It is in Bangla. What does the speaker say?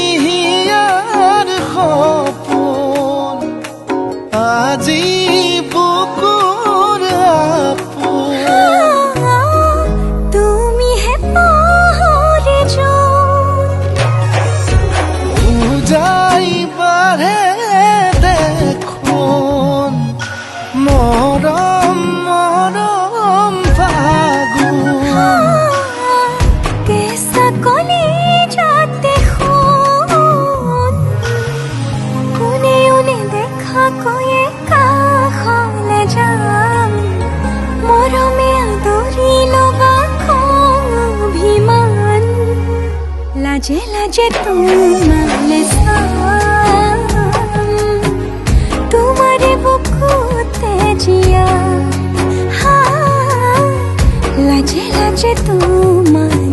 দুটিয়াৰ সপোন আজি বুকুৰ আপোন তুমিহে পাহৰি যোন উজাই বাঢ়ে দেখোন মৰম মৰম ফাগুন কেঁচা কলিজাতে সোণ কোনেও নেদেখাকৈয়ে কাষলে যাম মৰমে আদৰি ল'বা অভিমান লাজে লাজে তোমালে চাম তোমাৰে বুকুতে জিয়া লাজে লাজে তোমালে